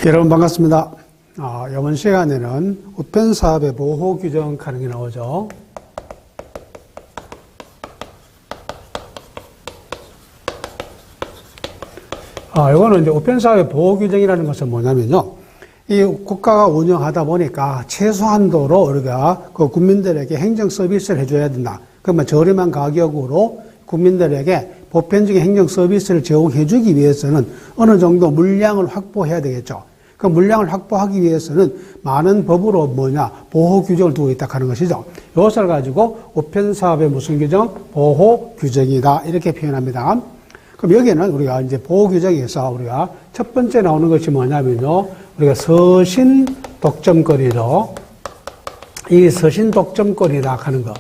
여러분 반갑습니다. 이번 시간에는 우편사업의 보호규정 하는 게 나오죠. 이거는 이제 우편사업의 보호규정이라는 것은 뭐냐면요. 이 국가가 운영하다 보니까 최소한도로 우리가 그 국민들에게 행정 서비스를 해줘야 된다. 그러면 저렴한 가격으로 국민들에게 보편적인 행정 서비스를 제공해주기 위해서는 어느 정도 물량을 확보해야 되겠죠. 그 물량을 확보하기 위해서는 많은 법으로 보호 규정을 두고 있다 하는 것이죠. 이것을 가지고 우편사업의 무슨 규정? 보호 규정이다. 이렇게 표현합니다. 그럼 여기에는 우리가 이제 보호 규정에서 우리가 첫 번째 나오는 것이 뭐냐면요. 우리가 서신 독점권이죠. 이 서신 독점권이다 하는 거.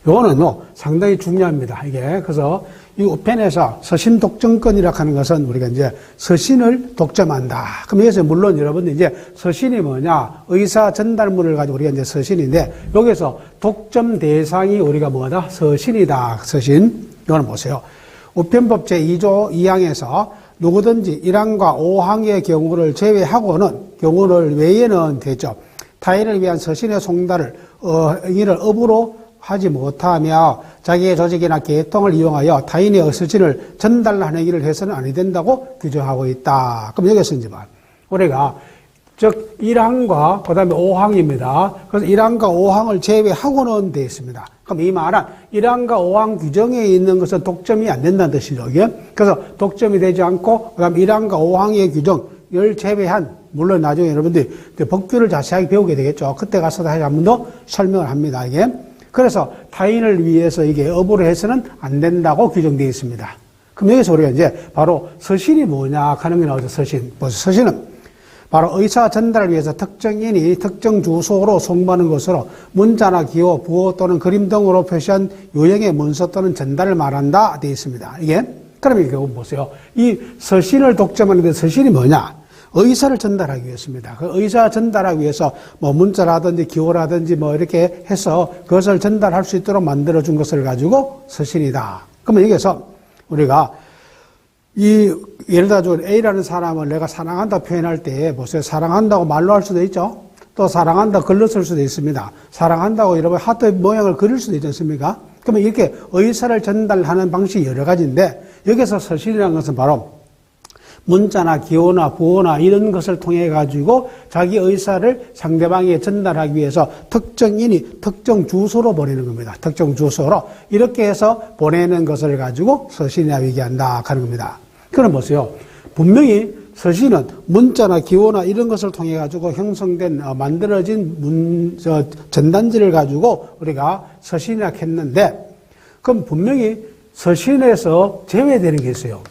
요거는요, 상당히 중요합니다. 이게. 그래서 이 우편에서 서신 독점권이라 하는 것은 우리가 이제 서신을 독점한다. 그럼 여기서 물론 여러분들 이제 서신이 뭐냐? 의사 전달물을 가지고 우리가 이제 서신인데, 여기서 독점 대상이 우리가 뭐다? 서신이다. 서신. 이거는 보세요. 우편법 제2조 2항에서 누구든지 1항과 5항의 경우를 제외하고는, 경우를 외에는 되죠. 타인을 위한 서신의 송달을, 이를 업으로 하지 못하며 자기의 조직이나 계통을 이용하여 타인의 서신을 전달하는 일을 해서는 아니 된다고 규정하고 있다. 그럼 여기서 이제 우리가 즉 1항과 그 다음에 5항입니다. 그래서 1항과 5항을 제외하고는 되어 있습니다. 그럼 이 말은 1항과 5항 규정에 있는 것은 독점이 안 된다는 뜻이죠. 이게. 그래서 독점이 되지 않고 그 다음에 1항과 5항의 규정을 제외한, 물론 나중에 여러분들이 법규를 자세하게 배우게 되겠죠. 그때 가서 다시 한 번 더 설명을 합니다. 이게. 그래서 타인을 위해서 이게 업으로 해서는 안 된다고 규정되어 있습니다. 그럼 여기서 우리가 이제 바로 서신이 뭐냐 하는 게 나오죠. 서신. 서신은 바로 의사 전달을 위해서 특정인이 특정 주소로 송부하는 것으로 문자나 기호, 부호 또는 그림 등으로 표시한 유형의 문서 또는 전달을 말한다 되어 있습니다. 이게. 그럼 이거 보세요. 이 서신을 독점하는데 서신이 뭐냐? 의사를 전달하기 위해서입니다. 그 의사 전달하기 위해서 문자라든지 기호라든지 이렇게 해서 그것을 전달할 수 있도록 만들어준 것을 가지고 서신이다. 그러면 여기서 우리가 예를 들어 A라는 사람을 내가 사랑한다 표현할 때 보세요. 사랑한다고 말로 할 수도 있죠. 또 사랑한다 글로 쓸 수도 있습니다. 사랑한다고 여러분 하트 모양을 그릴 수도 있지 않습니까? 그러면 이렇게 의사를 전달하는 방식이 여러 가지인데 여기서 서신이라는 것은 바로 문자나 기호나 부호나 이런 것을 통해 가지고 자기 의사를 상대방에게 전달하기 위해서 특정인이 특정 주소로 보내는 겁니다. 특정 주소로 이렇게 해서 보내는 것을 가지고 서신이라고 얘기한다 하는 겁니다. 그럼 보세요. 분명히 서신은 문자나 기호나 이런 것을 통해 가지고 형성된 만들어진 전단지를 가지고 우리가 서신이라고 했는데, 그럼 분명히 서신에서 제외되는 게 있어요.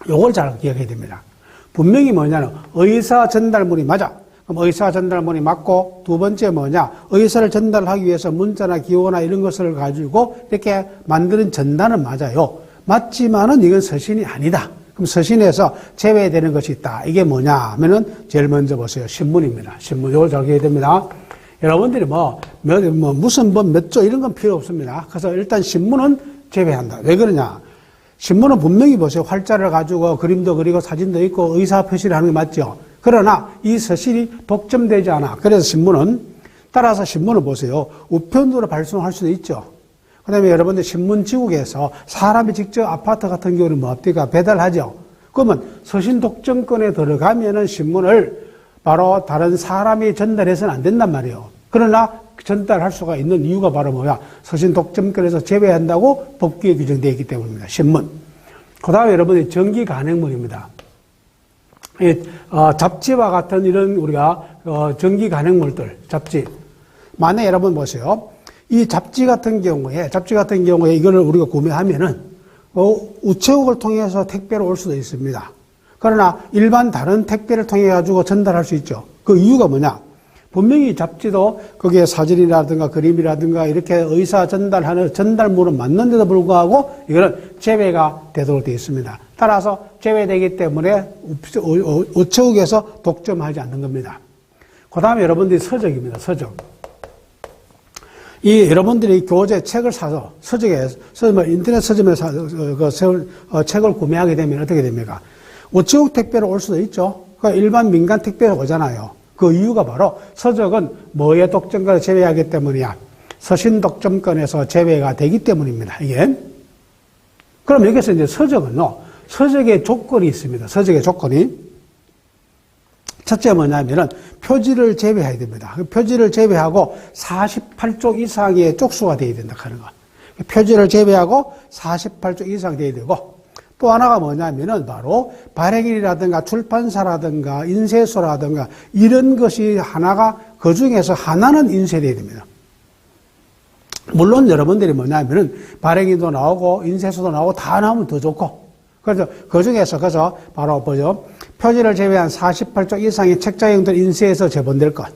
요걸 잘 기억해야 됩니다. 분명히 뭐냐면 의사 전달물이 맞아. 그럼 의사 전달물이 맞고, 두 번째 의사를 전달하기 위해서 문자나 기호나 이런 것을 가지고 이렇게 만드는 전단은 맞아요. 맞지만은 이건 서신이 아니다. 그럼 서신에서 제외되는 것이 있다. 이게 뭐냐 하면은 제일 먼저 보세요. 신문입니다. 신문. 요걸 잘 기억해야 됩니다. 여러분들이 무슨 몇 조 이런 건 필요 없습니다. 그래서 일단 신문은 제외한다. 왜 그러냐? 신문은 분명히 보세요. 활자를 가지고 그림도 그리고 사진도 있고 의사 표시를 하는 게 맞죠. 그러나 이 서신이 독점되지 않아. 그래서 신문은 보세요. 우편으로 발송할 수도 있죠. 그 다음에 여러분들 신문지국에서 사람이 직접 아파트 같은 경우는 배달하죠. 그러면 서신 독점권에 들어가면은 신문을 바로 다른 사람이 전달해서는 안 된단 말이에요. 그러나 전달할 수가 있는 이유가 바로 서신 독점권에서 제외한다고 법규에 규정되어 있기 때문입니다. 신문. 그 다음에 여러분이 전기 간행물입니다. 잡지와 같은 이런 우리가 전기 간행물들, 잡지. 만약에 여러분 보세요. 이 잡지 같은 경우에 이거를 우리가 구매하면은 우체국을 통해서 택배로 올 수도 있습니다. 그러나 일반 다른 택배를 통해 가지고 전달할 수 있죠. 그 이유가 뭐냐? 분명히 잡지도 거기에 사진이라든가 그림이라든가 이렇게 의사 전달하는 전달물은 맞는데도 불구하고 이거는 제외가 되도록 되어 있습니다. 따라서 제외되기 때문에 우체국에서 독점하지 않는 겁니다. 그 다음에 여러분들이 서적입니다. 서적. 여러분들이 교재 책을 사서 인터넷 서점에 책을 구매하게 되면 어떻게 됩니까? 우체국 택배로 올 수도 있죠. 그러니까 일반 민간 택배가 오잖아요. 그 이유가 바로 서적은 뭐의 독점권을 제외하기 때문이야. 서신 독점권에서 제외가 되기 때문입니다. 이게. 그럼 여기서 이제 서적은요, 서적의 조건이 있습니다. 서적의 조건이. 첫째 뭐냐면은 표지를 제외해야 됩니다. 표지를 제외하고 48쪽 이상의 쪽수가 되어야 된다 하는 거. 표지를 제외하고 48쪽 이상 되어야 되고, 또 하나가 뭐냐면은 바로 발행일이라든가 출판사라든가 인쇄소라든가 이런 것이 하나가 그 중에서 하나는 인쇄되어야 됩니다. 물론 여러분들이 뭐냐면은 발행일도 나오고 인쇄소도 나오고 다 나오면 더 좋고, 그래서 그 중에서 그래서 바로 뭐죠? 표지를 제외한 48쪽 이상의 책자형들 인쇄해서 제본될 것.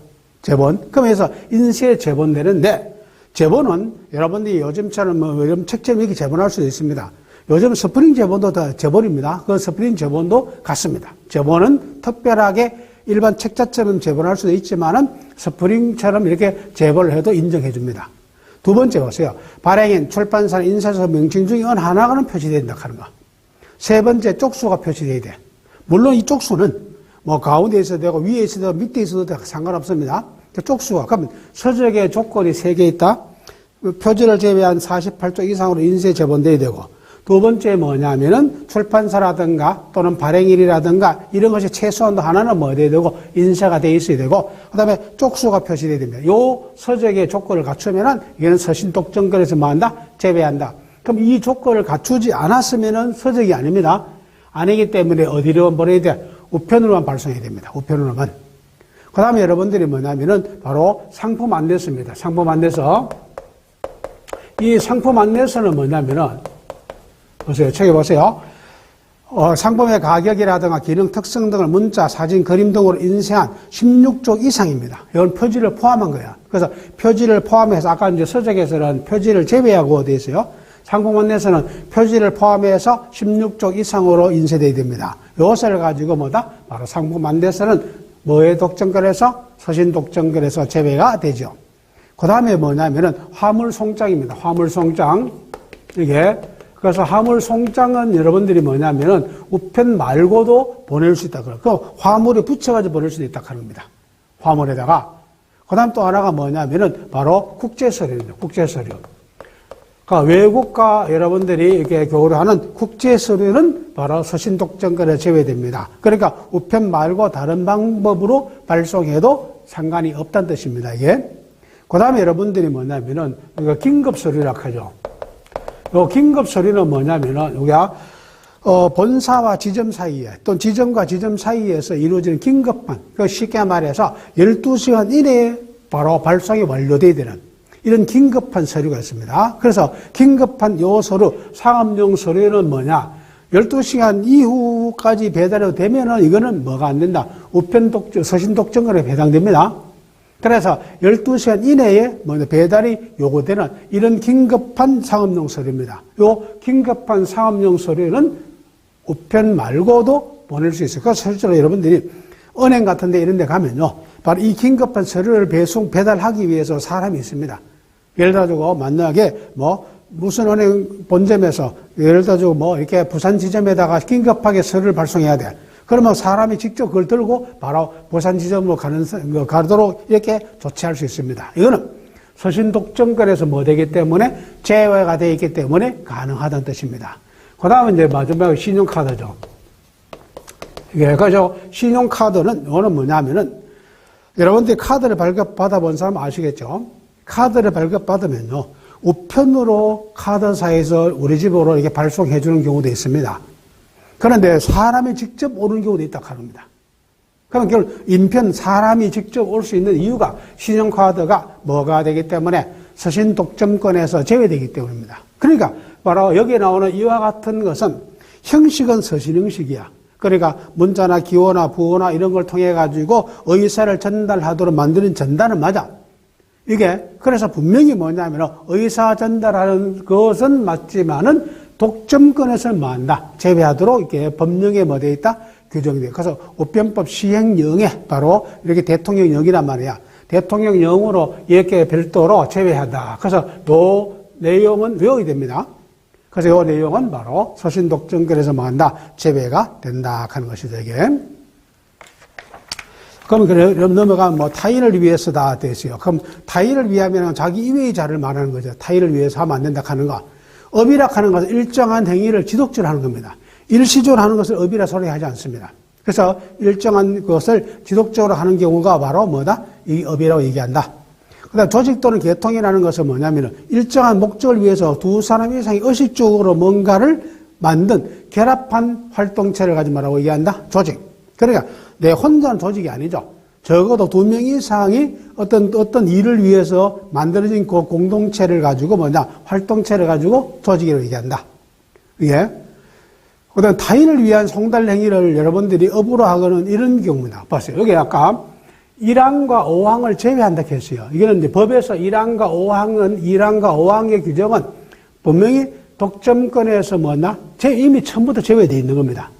제본. 그러면서 인쇄 제본되는데, 제본은 여러분들이 요즘처럼 요즘 책점 이렇게 제본할 수도 있습니다. 요즘 스프링 제본도 다 제본입니다. 그 스프링 제본도 같습니다. 제본은 특별하게 일반 책자처럼 제본할 수도 있지만은 스프링처럼 이렇게 제본을 해도 인정해 줍니다. 두 번째 보세요. 발행인, 출판사, 인쇄소 명칭 중에 어느 하나가는 표시된다 하는 거. 세 번째, 쪽수가 표시돼야 돼. 물론 이 쪽수는 뭐 가운데 있어도 되고 위에 있어도 되고 밑에 있어도 되고 상관없습니다. 쪽수가. 그러면 서적의 조건이 3개 있다. 표지를 제외한 48쪽 이상으로 인쇄 제본돼야 되고, 두 번째 뭐냐면은 출판사라든가 또는 발행일이라든가 이런 것이 최소한도 하나는 뭐 돼야 되고 인쇄가 돼 있어야 되고, 그 다음에 쪽수가 표시돼야 됩니다. 요 서적의 조건을 갖추면은 이거는 서신 독점권에서 뭐 한다? 제외한다. 그럼 이 조건을 갖추지 않았으면은 서적이 아닙니다. 아니기 때문에 어디로 보내야 돼? 우편으로만 발송해야 됩니다. 우편으로만. 그 다음에 여러분들이 뭐냐면은 바로 상품 안내서입니다. 상품 안내서. 이 상품 안내서는 뭐냐면은 보세요. 책에 보세요. 상품의 가격이라든가 기능 특성 등을 문자, 사진, 그림 등으로 인쇄한 16쪽 이상입니다. 이건 표지를 포함한 거야. 그래서 표지를 포함해서 아까 이제 서적에서는 표지를 제외하고 되어 있어요. 상품 안내서는 표지를 포함해서 16쪽 이상으로 인쇄되어야 됩니다. 요것을 가지고 뭐다? 바로 상품 안내서는 뭐의 독점권에서? 서신 독점권에서 제외가 되죠. 그 다음에 뭐냐면은 화물 송장입니다. 화물 송장. 이게. 그래서 화물 송장은 여러분들이 뭐냐면은 우편 말고도 보낼 수 있다. 그 화물에 붙여가지고 보낼 수도 있다 하는 겁니다. 화물에다가. 그 다음 또 하나가 뭐냐면은 바로 국제서류입니다. 국제서류. 그러니까 외국과 여러분들이 이렇게 교류를 하는 국제서류는 바로 서신 독점권에 제외됩니다. 그러니까 우편 말고 다른 방법으로 발송해도 상관이 없다는 뜻입니다. 이게. 그 다음에 여러분들이 뭐냐면은 우리가 긴급서류라고 하죠. 요 긴급서류는 뭐냐면은 우리가 본사와 지점 사이에 또는 지점과 지점 사이에서 이루어지는 긴급한, 쉽게 말해서 12시간 이내에 바로 발송이 완료돼야 되는 이런 긴급한 서류가 있습니다. 그래서 긴급한 요 서류, 상업용 서류는 뭐냐? 12시간 이후까지 배달이 되면은 이거는 뭐가 안 된다? 우편 독점, 서신 독점권에 해당됩니다. 그래서 12시간 이내에 배달이 요구되는 이런 긴급한 상업용 서류입니다. 요 긴급한 상업용 서류는 우편 말고도 보낼 수 있어요. 그래서 실제로 여러분들이 은행 같은 데 이런 데 가면요. 바로 이 긴급한 서류를 배달하기 위해서 사람이 있습니다. 예를 들어가지고 만약에 무슨 은행 본점에서 예를 들어가지고 이렇게 부산 지점에다가 긴급하게 서류를 발송해야 돼. 그러면 사람이 직접 그걸 들고 바로 부산 지점으로 가도록 이렇게 조치할 수 있습니다. 이거는 서신 독점권에서 되기 때문에 제외가 되어 있기 때문에 가능하다는 뜻입니다. 그 다음에 이제 마지막으로 신용카드죠. 이게 그죠? 신용카드는 이거는 뭐냐면은 여러분들이 카드를 발급받아 본 사람 아시겠죠? 카드를 발급받으면요. 우편으로 카드사에서 우리 집으로 이렇게 발송해 주는 경우도 있습니다. 그런데 사람이 직접 오는 경우도 있다고 합니다. 그러면 결국 인편 사람이 직접 올 수 있는 이유가 신용카드가 뭐가 되기 때문에 서신 독점권에서 제외되기 때문입니다. 그러니까 바로 여기에 나오는 이와 같은 것은 형식은 서신 형식이야. 그러니까 문자나 기호나 부호나 이런 걸 통해 가지고 의사를 전달하도록 만드는 전달은 맞아. 이게 그래서 분명히 뭐냐면 의사 전달하는 것은 맞지만은 독점권에서는 뭐한다? 제외하도록 이렇게 법령에 되어 있다? 규정이 돼. 그래서 우편법 시행령에 바로 이렇게 대통령령이란 말이야. 대통령령으로 이렇게 별도로 제외한다. 그래서 요 내용은 외워야 됩니다. 그래서 요 내용은 바로 서신 독점권에서 뭐한다? 제외가 된다 하는 것이죠, 이게. 그럼 그래, 넘어가면 뭐 타인을 위해서다 됐어요. 그럼 타인을 위하면 자기 이외의 자를 말하는 거죠. 타인을 위해서 하면 안 된다 하는 거. 업이라 하는 것은 일정한 행위를 지속적으로 하는 겁니다. 일시적으로 하는 것을 업이라 소리 하지 않습니다. 그래서 일정한 것을 지속적으로 하는 경우가 바로 뭐다? 이 업이라고 얘기한다. 그다음 조직 또는 계통이라는 것은 뭐냐면은 일정한 목적을 위해서 두 사람 이상이 의식적으로 뭔가를 만든 결합한 활동체를 가진 뭐라고 얘기한다? 조직. 그러니까 내 혼자는 조직이 아니죠. 적어도 두 명 이상이 어떤 일을 위해서 만들어진 그 공동체를 가지고 뭐냐? 활동체를 가지고 조직이라고 얘기한다. 예. 그 다음 타인을 위한 송달 행위를 여러분들이 업으로 하고는 이런 경우입니다. 봤어요. 여기 아까 1항과 5항을 제외한다 했어요. 이거는 이제 법에서 1항과 5항의 규정은 분명히 독점권에서 뭐나 이미 처음부터 제외되어 있는 겁니다.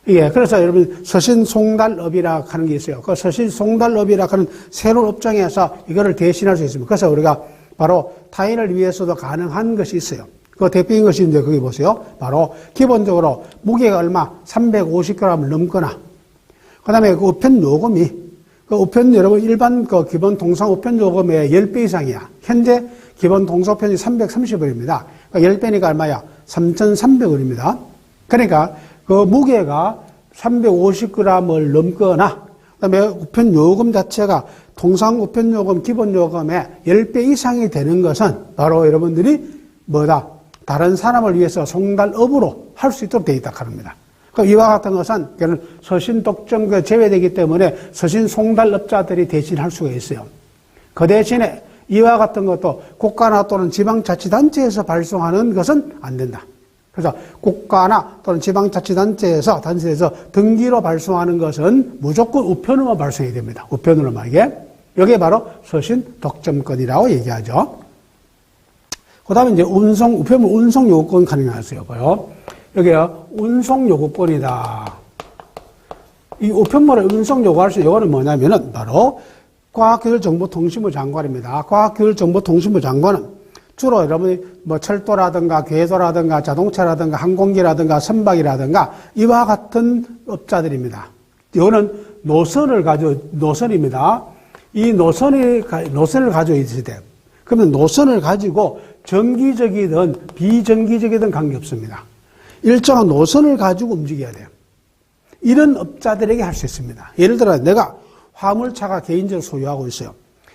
예, 그래서 여러분 서신송달업이라 하는 게 있어요. 그 서신송달업이라 하는 새로운 업종에서 이거를 대신할 수 있습니다. 그래서 우리가 바로 타인을 위해서도 가능한 것이 있어요. 그 대표인 것이 이제 거기 보세요. 바로 기본적으로 무게가 얼마 350g을 넘거나, 그다음에 그 우편 요금이 그 우편 여러분 일반 그 기본 동상 우편 요금의 10배 이상이야. 현재 기본 동상 우편이 330원입니다. 그러니까 10배니까 얼마야? 3,300원입니다. 그러니까 그 무게가 350g을 넘거나, 그다음에 우편 요금 자체가 동상 우편 요금 기본 요금의 10배 이상이 되는 것은 바로 여러분들이 뭐다? 다른 사람을 위해서 송달업으로 할 수 있도록 되어 있다 합니다. 이와 같은 것은 서신 독점과 제외되기 때문에 서신 송달업자들이 대신할 수가 있어요. 그 대신에 이와 같은 것도 국가나 또는 지방자치단체에서 발송하는 것은 안 된다. 그래서 국가나 또는 지방자치단체에서 등기로 발송하는 것은 무조건 우편으로만 발송이 됩니다. 우편으로만 이게. 이게 바로 서신 독점권이라고 얘기하죠. 그 다음에 이제 우편물 운송 요구권 가능하세요. 봐요. 여기요, 운송 요구권이다. 이 우편물을 운송 요구할 수, 이거는 뭐냐면은 바로 과학기술정보통신부 장관입니다. 과학기술정보통신부 장관은 주로 여러분이 뭐 철도라든가 궤도라든가 자동차라든가 항공기라든가 선박이라든가 이와 같은 업자들입니다. 이거는 노선입니다. 이 노선을 가지고 있을 때, 그러면 노선을 가지고 정기적이든 비정기적이든 관계없습니다. 일정한 노선을 가지고 움직여야 돼요. 이런 업자들에게 할 수 있습니다. 예를 들어 내가 화물차가 개인적으로 소유하고 있어요.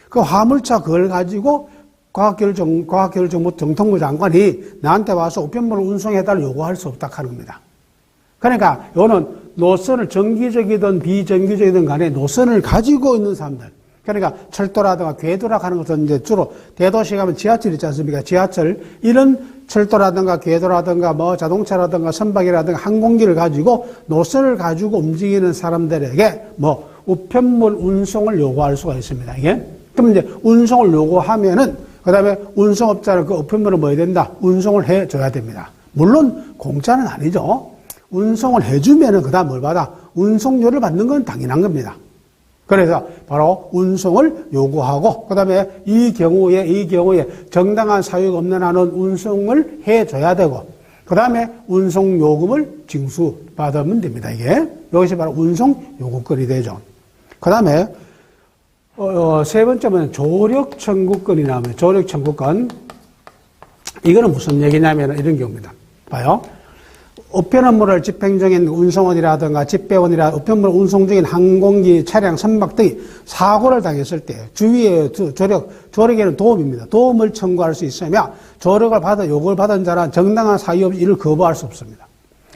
그 화물차 그걸 가지고 과학기술정보통신부 장관이 나한테 와서 우편물을 운송해달라고 요구할 수 없다 하는 겁니다. 그러니까 이거는 노선을 정기적이든 비정기적이든 간에 노선을 가지고 있는 사람들, 그러니까 철도라든가 궤도라 하는 것은 이제 주로 대도시 가면 지하철 있지 않습니까? 지하철, 이런 철도라든가 궤도라든가 뭐 자동차라든가 선박이라든가 항공기를 가지고 노선을 가지고 움직이는 사람들에게 뭐 우편물 운송을 요구할 수가 있습니다. 이게. 그럼 이제 운송을 요구하면은 그 다음에 운송업자는 그 우편물을 뭐 해야 된다? 운송을 해줘야 됩니다. 물론 공짜는 아니죠. 운송을 해주면은 그 다음 뭘 받아? 운송료를 받는 건 당연한 겁니다. 그래서 바로 운송을 요구하고, 그 다음에 이 경우에 정당한 사유가 없는 한은 운송을 해줘야 되고, 그 다음에 운송 요금을 징수받으면 됩니다. 이게. 이것이 바로 운송 요구권이 되죠. 그 다음에, 세 번째는 조력 청구권이 나오면, 조력 청구권. 이거는 무슨 얘기냐면 이런 경우입니다. 봐요. 우편 업무를 집행 중인 운송원이라든가 집배원이라 우편물 운송 중인 항공기, 차량, 선박 등이 사고를 당했을 때 주위의 조력에는 도움입니다. 도움을 청구할 수 있으며 요구를 받은 자는 정당한 사유 없이 이를 거부할 수 없습니다.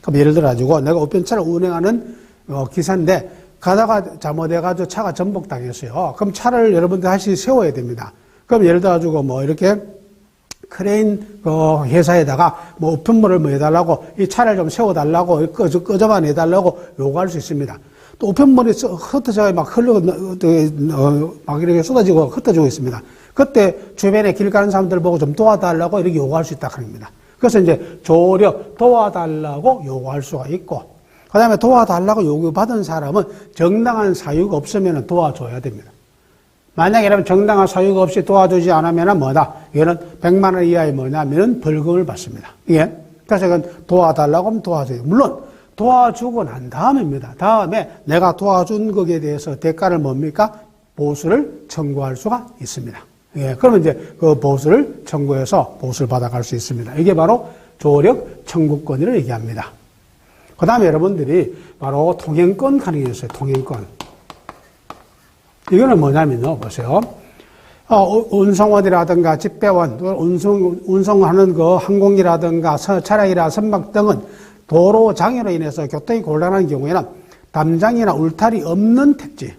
그럼 예를 들어 가지고 내가 우편차를 운행하는 기사인데 가다가 잘못해가지고 차가 전복당했어요. 그럼 차를 여러분들 다시 세워야 됩니다. 그럼 예를 들어 가지고 뭐 이렇게 크레인 회사에다가 뭐 우편물을 뭐 해달라고 이 차를 좀 세워달라고 끄집어 내달라고 요구할 수 있습니다. 또 우편물이 흩어져 막 막 이렇게 쏟아지고 흩어지고 있습니다. 그때 주변에 길 가는 사람들 보고 좀 도와달라고 이렇게 요구할 수 있다 합니다. 그래서 이제 조력 도와달라고 요구할 수가 있고, 그 다음에 도와달라고 요구받은 사람은 정당한 사유가 없으면 도와줘야 됩니다. 만약에 여러분 정당한 사유가 없이 도와주지 않으면 뭐다? 이거는 100만 원 이하의 뭐냐면은 벌금을 받습니다. 예. 그래서 이건 도와달라고 하면 도와줘요. 물론 도와주고 난 다음입니다. 다음에 내가 도와준 것에 대해서 대가를 뭡니까? 보수를 청구할 수가 있습니다. 예, 그러면 이제 그 보수를 청구해서 보수를 받아갈 수 있습니다. 이게 바로 조력 청구권을 얘기합니다. 그 다음에 여러분들이 바로 통행권 가능이 있어요. 통행권. 이거는 뭐냐면요. 보세요. 운송원이라든가 집배원, 운송하는 그 항공기라든가 차량이나 선박 등은 도로 장애로 인해서 교통이 곤란한 경우에는 담장이나 울타리 없는 택지,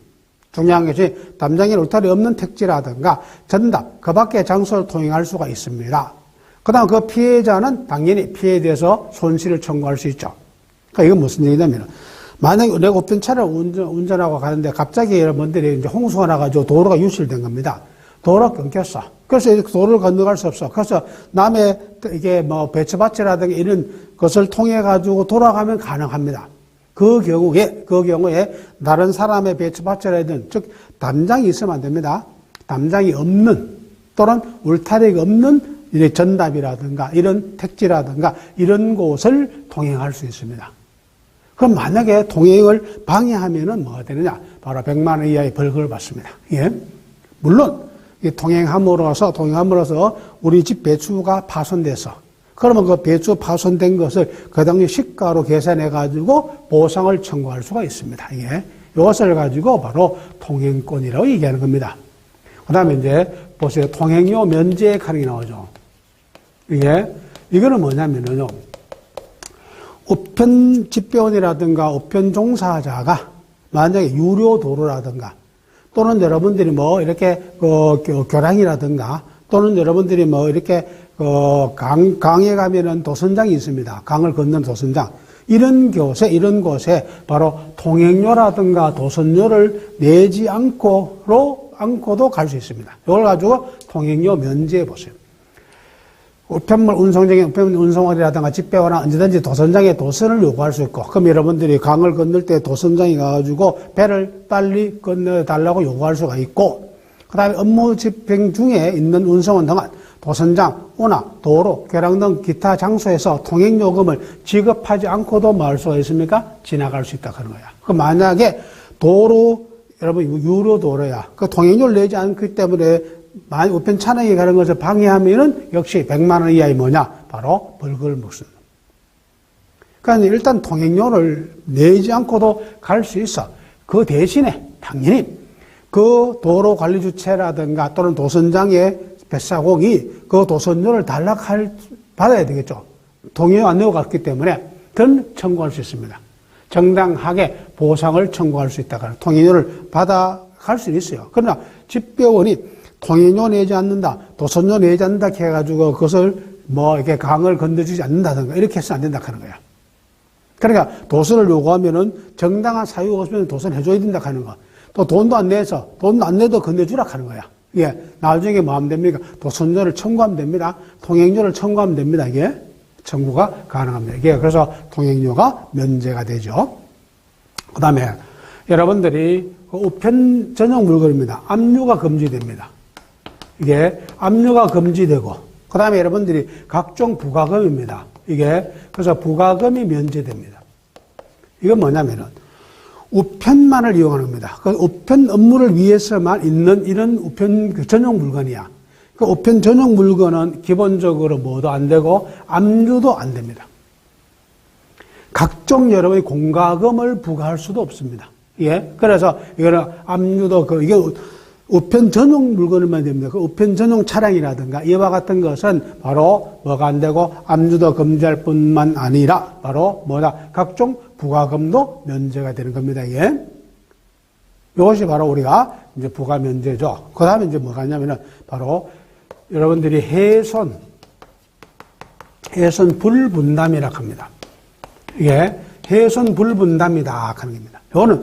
중요한 것이 담장이나 울타리 없는 택지라든가 전답, 그 밖의 장소를 통행할 수가 있습니다. 그 다음 그 피해자는 당연히 피해에 대해서 손실을 청구할 수 있죠. 그러니까 이건 무슨 얘기냐면, 만약에 내가 우편 차를 운전하고 가는데 갑자기 여러분들이 이제 홍수가 나가지고 도로가 유실된 겁니다. 도로가 끊겼어. 그래서 도로를 건너갈 수 없어. 그래서 남의 이게 뭐 배추밭이라든가 이런 것을 통해 가지고 돌아가면 가능합니다. 그 경우에 다른 사람의 배추밭이라든 즉 담장이 있으면 안 됩니다. 담장이 없는 또는 울타리가 없는 이제 전답이라든가 이런 택지라든가 이런 곳을 통행할 수 있습니다. 그럼 만약에 통행을 방해하면은 뭐가 되느냐? 바로 100만 원 이하의 벌금을 받습니다. 예. 물론 통행함으로써 우리 집 배추가 파손돼서 그러면 그 배추 파손된 것을 그 당시 시가로 계산해 가지고 보상을 청구할 수가 있습니다. 이게 이것을 가지고 바로 통행권이라고 얘기하는 겁니다. 그다음에 이제 보세요. 통행료 면제 가능이 나오죠. 이거는 뭐냐면요. 우편 집배원이라든가 우편 종사자가 만약에 유료 도로라든가 또는 여러분들이 뭐 이렇게 교량이라든가 또는 여러분들이 뭐 이렇게 강에 가면은 도선장이 있습니다. 강을 건너는 도선장. 이런 곳에 바로 통행료라든가 도선료를 내지 않고도 갈 수 있습니다. 이걸 가지고 통행료 면제해 보세요. 우편물 운송원이라든가 집배원은 언제든지 도선장에 도선을 요구할 수 있고, 그럼 여러분들이 강을 건널 때 도선장에 가가지고 배를 빨리 건너달라고 요구할 수가 있고, 그 다음에 업무 집행 중에 있는 운송원 등은 도선장, 운하, 도로, 교량 등 기타 장소에서 통행요금을 지급하지 않고도 뭐 할 수가 있습니까? 지나갈 수 있다 하는 거야. 그 만약에 여러분 유료 도로야. 그 통행료를 내지 않기 때문에 만약 우편 차량에 가는 것을 방해하면은 역시 100만 원 이하의 뭐냐? 바로 벌금을 먹습니다. 그러니까 일단 통행료를 내지 않고도 갈 수 있어. 그 대신에 당연히 그 도로 관리 주체라든가 또는 도선장의 배사공이 그 도선료를 받아야 되겠죠. 통행료 안 내고 갔기 때문에 그건 청구할 수 있습니다. 정당하게 보상을 청구할 수 있다. 통행료를 받아갈 수는 있어요. 그러나 집배원이 통행료 내지 않는다, 도선료 내지 않는다 해가지고 그것을 뭐 이렇게 강을 건너주지 않는다든가 이렇게 해서는 안 된다 하는 거야. 그러니까 도선을 요구하면은 정당한 사유가 없으면 도선 해줘야 된다 하는 거. 또 돈도 안 내도 건네주라 하는 거야. 예. 나중에 뭐 하면 됩니까? 도선료를 청구하면 됩니다. 통행료를 청구하면 됩니다. 이게 청구가 가능합니다. 이게 그래서 통행료가 면제가 되죠. 그 다음에 여러분들이 우편 전용 물건입니다. 압류가 금지됩니다. 이게 압류가 금지되고, 그 다음에 여러분들이 각종 부가금입니다. 그래서 부가금이 면제됩니다. 이건 뭐냐면은, 우편만을 이용하는 겁니다. 그 우편 업무를 위해서만 있는 이런 우편 전용 물건이야. 그 우편 전용 물건은 기본적으로 뭐도 안 되고, 압류도 안 됩니다. 각종 여러분이 공과금을 부과할 수도 없습니다. 예. 그래서 이거는 압류도 이게 우편 전용 물건만 됩니다. 그 우편 전용 차량이라든가 이와 같은 것은 바로 뭐가 안 되고 압류도 금지할 뿐만 아니라 바로 각종 부가금도 면제가 되는 겁니다. 예. 이것이 바로 우리가 이제 부가 면제죠. 그 다음에 이제 뭐가 있냐면은 바로 여러분들이 해손 불분담이라고 합니다. 이게 해손 불분담이다 하는 겁니다. 이거는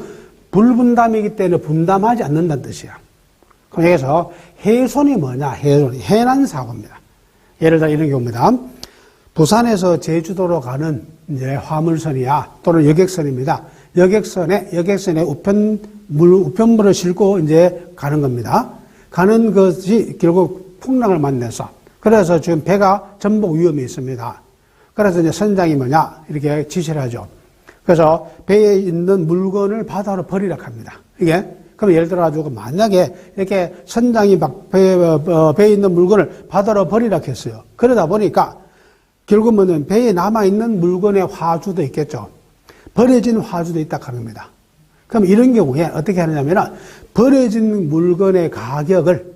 불분담이기 때문에 분담하지 않는다는 뜻이야. 그래서 해손이 뭐냐? 해손이 해난 사고입니다. 예를 들어 이런 경우입니다. 부산에서 제주도로 가는 이제 화물선이야 또는 여객선입니다. 여객선에 우편물을 싣고 이제 가는 겁니다. 가는 것이 결국 풍랑을 만나서 그래서 지금 배가 전복 위험이 있습니다. 그래서 이제 선장이 뭐냐? 이렇게 지시를 하죠. 그래서 배에 있는 물건을 바다로 버리라 합니다. 이게 그럼 예를 들어 가지고 만약에 이렇게 선장이 막 배에 있는 물건을 바다로 버리라 했어요. 그러다 보니까 결국은 배에 남아 있는 물건의 화주도 있겠죠. 버려진 화주도 있다 합니다. 그럼 이런 경우에 어떻게 하느냐면 버려진 물건의 가격을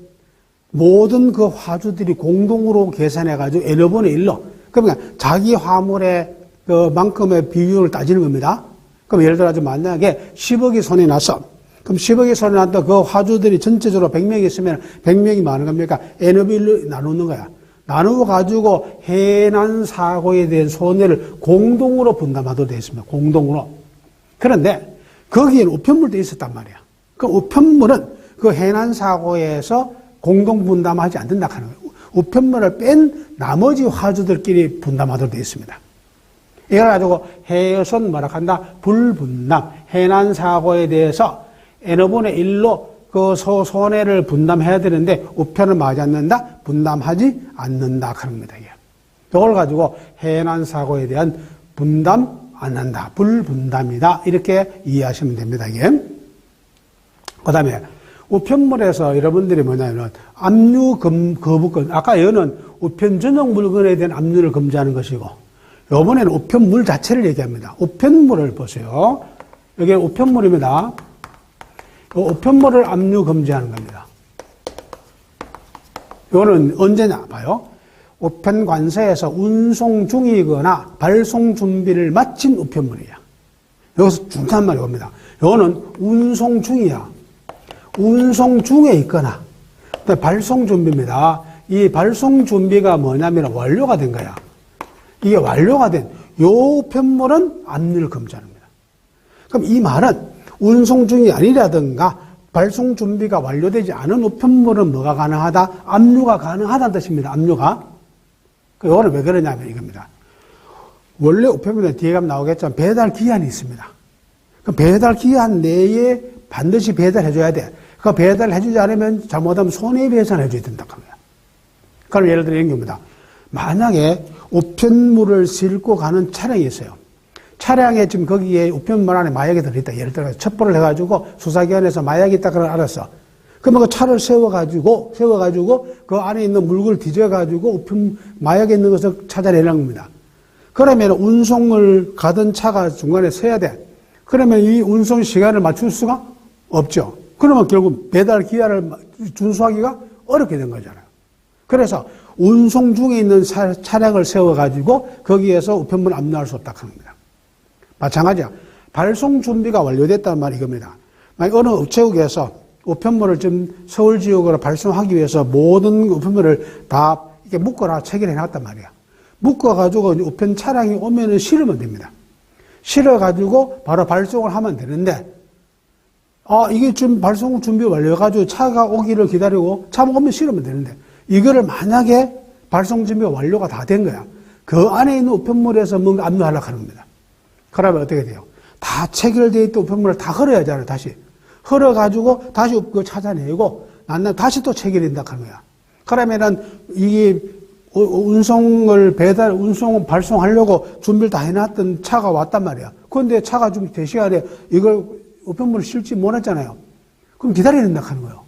모든 그 화주들이 공동으로 계산해 가지고 n분의 1로 그러니까 자기 화물의 그만큼의 비율을 따지는 겁니다. 그럼 예를 들어 만약에 10억이 손에 났어. 그럼 10억이 손에 났다 그 화주들이 전체적으로 100명이 있으면 100명이 많은 겁니까? n분의 1로 나누는 거야. 나누어 가지고 해난 사고에 대한 손해를 공동으로 분담하도록 되어 있습니다. 공동으로. 그런데 거기에는 우편물도 있었단 말이야. 그 우편물은 그 해난 사고에서 공동 분담하지 않는다 하는 거예요. 우편물을 뺀 나머지 화주들끼리 분담하도록 되어 있습니다. 이걸 가지고 해여선 뭐라 한다? 불분담. 해난 사고에 대해서 n분의 1로 그 손해를 분담해야 되는데 우편을 맞지 않는다? 분담하지 않는다 하는 겁니다. 이걸 가지고 해난 사고에 대한 분담 안 한다. 불분담이다. 이렇게 이해하시면 됩니다. 이게. 그 다음에 우편물에서 여러분들이 뭐냐면 압류 거부권. 아까 여는 우편 전용 물건에 대한 압류를 금지하는 것이고 이번에는 우편물 자체를 얘기합니다. 우편물을 보세요. 여기 우편물입니다. 우편물을 압류 금지하는 겁니다. 이거는 언제냐 봐요. 우편관서에서 운송 중이거나 발송 준비를 마친 우편물이야. 여기서 중요한 말이 옵니다. 이거는 운송 중이야. 운송 중에 있거나 발송 준비입니다. 이 발송 준비가 뭐냐면 완료가 된 거야. 이게 완료가 된 요 우편물은 압류를 금지합니다. 그럼 이 말은 운송 중이 아니라든가 발송 준비가 완료되지 않은 우편물은 뭐가 가능하다? 압류가 가능하다는 뜻입니다. 압류가. 이거는 왜 그러냐면 이겁니다. 원래 우편물은 뒤에 가면 나오겠지만 배달 기한이 있습니다. 그 배달 기한 내에 반드시 배달해줘야 돼. 그 배달해주지 않으면 잘못하면 손해배상해줘야 된다고 합니다. 그럼 예를 들어 이런 경우입니다. 만약에 우편물을 싣고 가는 차량이 있어요. 차량에 지금 거기에 우편물 안에 마약이 들어있다. 예를 들어 첩보를 해가지고 수사기관에서 마약이 있다 그걸 알았어. 그러면 그 차를 세워가지고 그 안에 있는 물건을 뒤져가지고 마약에 있는 것을 찾아내는 겁니다. 그러면 운송을 가던 차가 중간에 서야 돼. 그러면 이 운송 시간을 맞출 수가 없죠. 그러면 결국 배달 기한을 준수하기가 어렵게 된 거잖아요. 그래서 운송 중에 있는 차량을 세워가지고 거기에서 우편물을 압류할 수 없다 합니다. 마찬가지야. 발송 준비가 완료됐다는 말이 이겁니다. 만약 어느 우체국에서 우편물을 지금 서울 지역으로 발송하기 위해서 모든 우편물을 다 이렇게 묶어라 체결해 놨단 말이야. 묶어가지고 우편 차량이 오면은 실으면 됩니다. 실어가지고 바로 발송을 하면 되는데, 이게 지금 발송 준비 완료해가지고 차가 오기를 기다리고 차 오면 실으면 되는데, 이거를 만약에 발송 준비가 완료가 다 된 거야. 그 안에 있는 우편물에서 뭔가 압류하려고 하는 겁니다. 그러면 어떻게 돼요? 다 체결되어 있던 우편물을 다 흘러야 하잖아요, 다시. 흘러가지고 다시 그거 찾아내고, 다시 또 체결된다 하는 거야. 그러면은 이게 운송, 발송하려고 준비를 다 해놨던 차가 왔단 말이야. 그런데 차가 좀 대시간에 이걸 우편물을 실지 못했잖아요. 그럼 기다려야 된다 하는 거예요.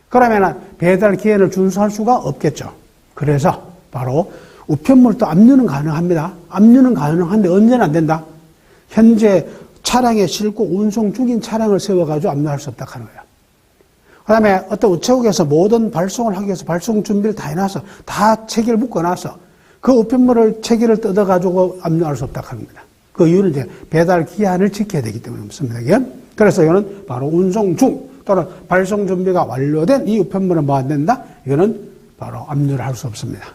그러면은 배달 기한을 준수할 수가 없겠죠. 그래서 바로 우편물도 압류는 가능합니다. 압류는 가능한데 언제는 안 된다? 현재 차량에 싣고 운송 중인 차량을 세워가지고 압류할 수 없다 하는 거예요. 그 다음에 어떤 우체국에서 모든 발송을 하기 위해서 발송 준비를 다 해놔서 다 체계를 묶어놔서 그 우편물을 체계를 뜯어가지고 압류할 수 없다 하는 겁니다. 그 이유는 이제 배달 기한을 지켜야 되기 때문에 그렇습니다. 그래서 이거는 바로 운송 중 또는 발송 준비가 완료된 이 우편물은 뭐 안 된다? 이거는 바로 압류를 할 수 없습니다.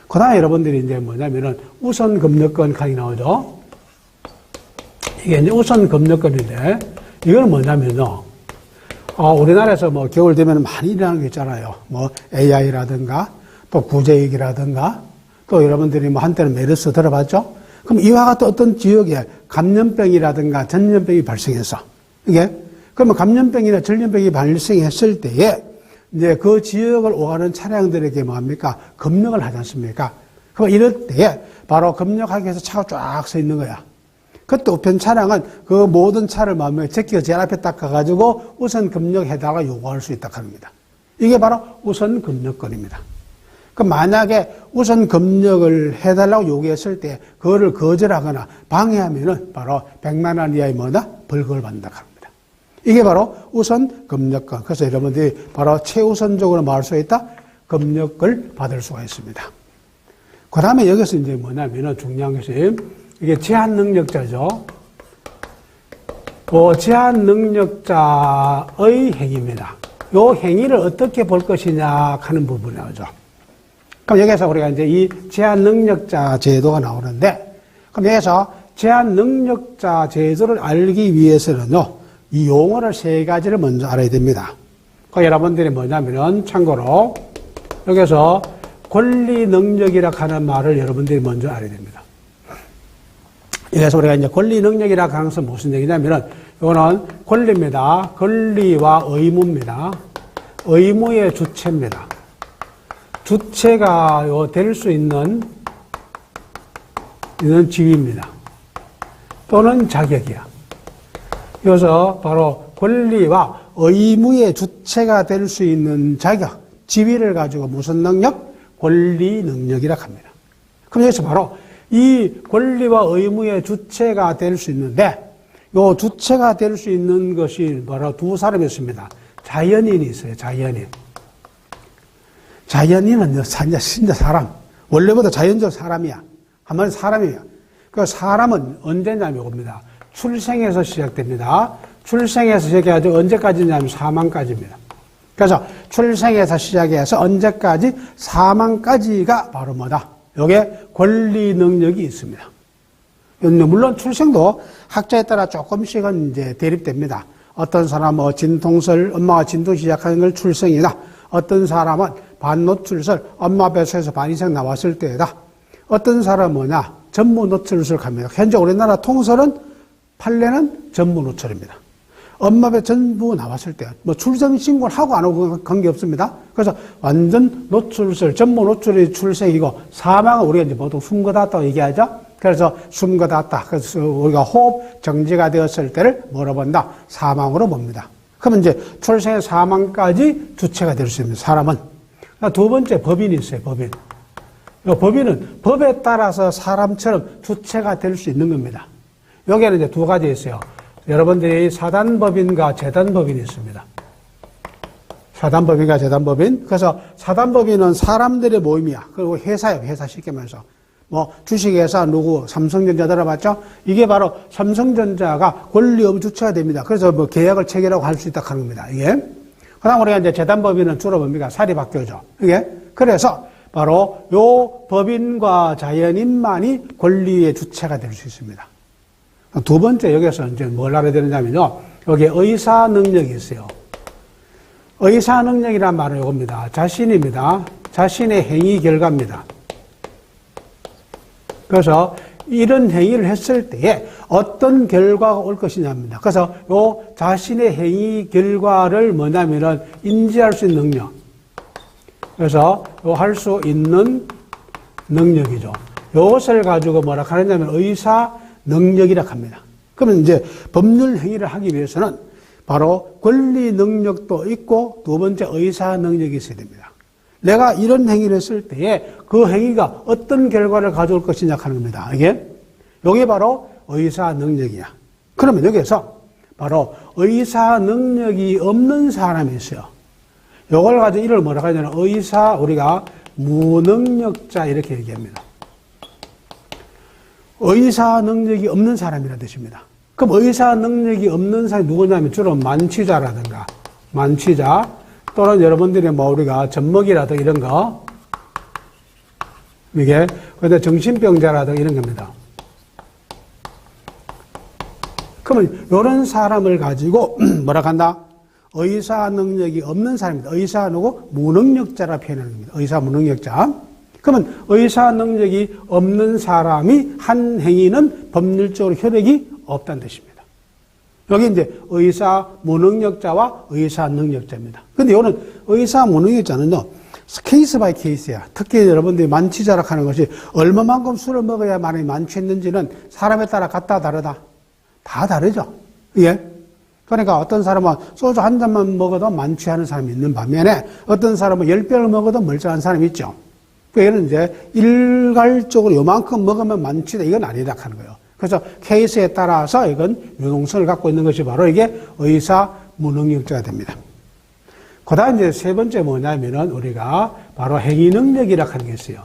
그 다음에 여러분들이 이제 뭐냐면은 우선 검역권 칸이 나오죠. 이게 이제 우선 검역권인데 이거는 뭐냐면요. 우리나라에서 뭐 겨울 되면 많이 일어나는 게 있잖아요. 뭐 AI라든가 또 구제익이라든가 또 여러분들이 뭐 한때는 메르스 들어봤죠? 그럼 이와 같은 어떤 지역에 감염병이라든가 전염병이 발생해서 이게 그러면 감염병이나 전염병이 발생했을 때에 이제 그 지역을 오가는 차량들에게 뭐합니까? 검역을 하지 않습니까? 그럼 이럴 때에 바로 검역하기 위해서 차가 쫙 서 있는 거야. 그때 우편 차량은 그 모든 차를 마음에 제끼고 제일 앞에 딱 가가지고 우선 금력해달라고 요구할 수 있다 합니다. 이게 바로 우선 금력권입니다. 그 만약에 우선 금력을 해달라고 요구했을 때 그거를 거절하거나 방해하면은 바로 100만 원 이하의 뭐다? 벌금을 받는다 합니다. 이게 바로 우선 금력권. 그래서 여러분들이 바로 최우선적으로 말할 수 있다? 금력을 받을 수가 있습니다. 그 다음에 여기서 이제 뭐냐면은 중요한 것이 이게 제한 능력자죠. 제한 능력자의 행위입니다. 요 행위를 어떻게 볼 것이냐 하는 부분이 나오죠. 그럼 여기서 우리가 이제 이 제한 능력자 제도가 나오는데, 그럼 여기서 제한 능력자 제도를 알기 위해서는요, 이 용어를 세 가지를 먼저 알아야 됩니다. 그 여러분들이 뭐냐면은 참고로 여기서 권리 능력이라 하는 말을 여러분들이 먼저 알아야 됩니다. 그래서 우리가 이제 권리 능력이라 하는 것은 무슨 얘기냐면은 이거는 권리입니다. 권리와 의무입니다. 의무의 주체입니다. 주체가 될 수 있는 지위입니다. 또는 자격이야. 그래서 바로 권리와 의무의 주체가 될 수 있는 자격, 지위를 가지고 무슨 능력? 권리 능력이라 합니다. 그럼 여기서 바로 이 권리와 의무의 주체가 될 수 있는데, 요 주체가 될 수 있는 것이 바로 두 사람이 있습니다. 자연인이 있어요, 자연인. 자연인은 진짜 사람. 원래부터 자연적 사람이야. 한마디로 사람이야. 그 사람은 언제냐면 이겁니다. 출생에서 시작됩니다. 출생에서 시작해가지고 언제까지냐면 사망까지입니다. 그래서 출생에서 시작해서 언제까지? 사망까지가 바로 뭐다? 여기에 권리 능력이 있습니다. 물론 출생도 학자에 따라 조금씩은 이제 대립됩니다. 어떤 사람은 진통설, 엄마가 진통 시작하는 걸 출생이다. 어떤 사람은 반노출설, 엄마 뱃속에서 반 이상 나왔을 때다. 어떤 사람은 뭐냐? 전무노출설 갑니다. 현재 우리나라 통설은 판례는 전무노출입니다. 엄마 배 전부 나왔을 때, 출생 신고를 하고 안 하고 관계없습니다. 그래서 완전 노출설, 전무 노출이 출생이고, 사망은 우리가 이제 보통 숨거닿았다고 얘기하죠. 그래서 숨거닿았다. 그래서 우리가 호흡 정지가 되었을 때를 뭐로 본다? 사망으로 봅니다. 그러면 이제 출생의 사망까지 주체가 될 수 있는 사람은. 두 번째 법인이 있어요, 법인. 법인은 법에 따라서 사람처럼 주체가 될 수 있는 겁니다. 여기에는 이제 두 가지 있어요. 여러분들이 사단법인과 재단법인이 있습니다. 사단법인과 재단법인. 그래서 사단법인은 사람들의 모임이야. 그리고 회사예요, 회사 쉽게 말해서. 주식회사 누구, 삼성전자 들어봤죠? 이게 바로 삼성전자가 권리의무 주체가 됩니다. 그래서 계약을 체결하고 할 수 있다 하는 겁니다, 이게. 그 다음 우리가 이제 재단법인은 주로 뭡니까? 사립학교죠. 이게. 그래서 바로 요 법인과 자연인만이 권리의 주체가 될 수 있습니다. 두 번째, 여기서 이제 뭘 알아야 되느냐면요. 여기에 의사 능력이 있어요. 의사 능력이란 말은 이겁니다. 자신입니다. 자신의 행위 결과입니다. 그래서 이런 행위를 했을 때에 어떤 결과가 올 것이냐입니다. 그래서 요 자신의 행위 결과를 뭐냐면은 인지할 수 있는 능력. 그래서 요 할 수 있는 능력이죠. 요것을 가지고 뭐라 하느냐면 의사 능력이라 합니다. 그러면 이제 법률 행위를 하기 위해서는 바로 권리 능력도 있고 두 번째 의사 능력이 있어야 됩니다. 내가 이런 행위를 했을 때에 그 행위가 어떤 결과를 가져올 것이냐 하는 겁니다. 이게 바로 의사 능력이야. 그러면 여기에서 바로 의사 능력이 없는 사람이 있어요. 이걸 가지고 이를 뭐라고 하냐면 우리가 무능력자 이렇게 얘기합니다. 의사 능력이 없는 사람이라는 뜻입니다. 그럼 의사 능력이 없는 사람이 누구냐면 주로 만취자라든가, 만취자, 또는 여러분들이 우리가 젖먹이라든가 이런 거, 이게, 근데 정신병자라든가 이런 겁니다. 그러면 이런 사람을 가지고 뭐라 한다? 의사 능력이 없는 사람입니다. 의사 누구? 무능력자라 표현하는 겁니다. 의사 무능력자. 그러면 의사 능력이 없는 사람이 한 행위는 법률적으로 효력이 없다는 뜻입니다. 여기 이제 의사 무능력자와 의사 능력자입니다. 근데 이거는 의사 무능력자는요, 케이스 바이 케이스야. 특히 여러분들이 만취자락하는 것이 얼마만큼 술을 먹어야 많이 만취했는지는 사람에 따라 같다 다르다. 다 다르죠. 예. 그러니까 어떤 사람은 소주 한 잔만 먹어도 만취하는 사람이 있는 반면에 어떤 사람은 10병을 먹어도 멀쩡한 사람이 있죠. 이거는 이제 일괄적으로 요만큼 먹으면 만취다. 이건 아니다 하는 거예요. 그래서 케이스에 따라서 이건 유동성을 갖고 있는 것이 바로 이게 의사 무능력자가 됩니다. 그 다음 이제 세 번째 뭐냐면은 우리가 바로 행위 능력이라고 하는 게 있어요.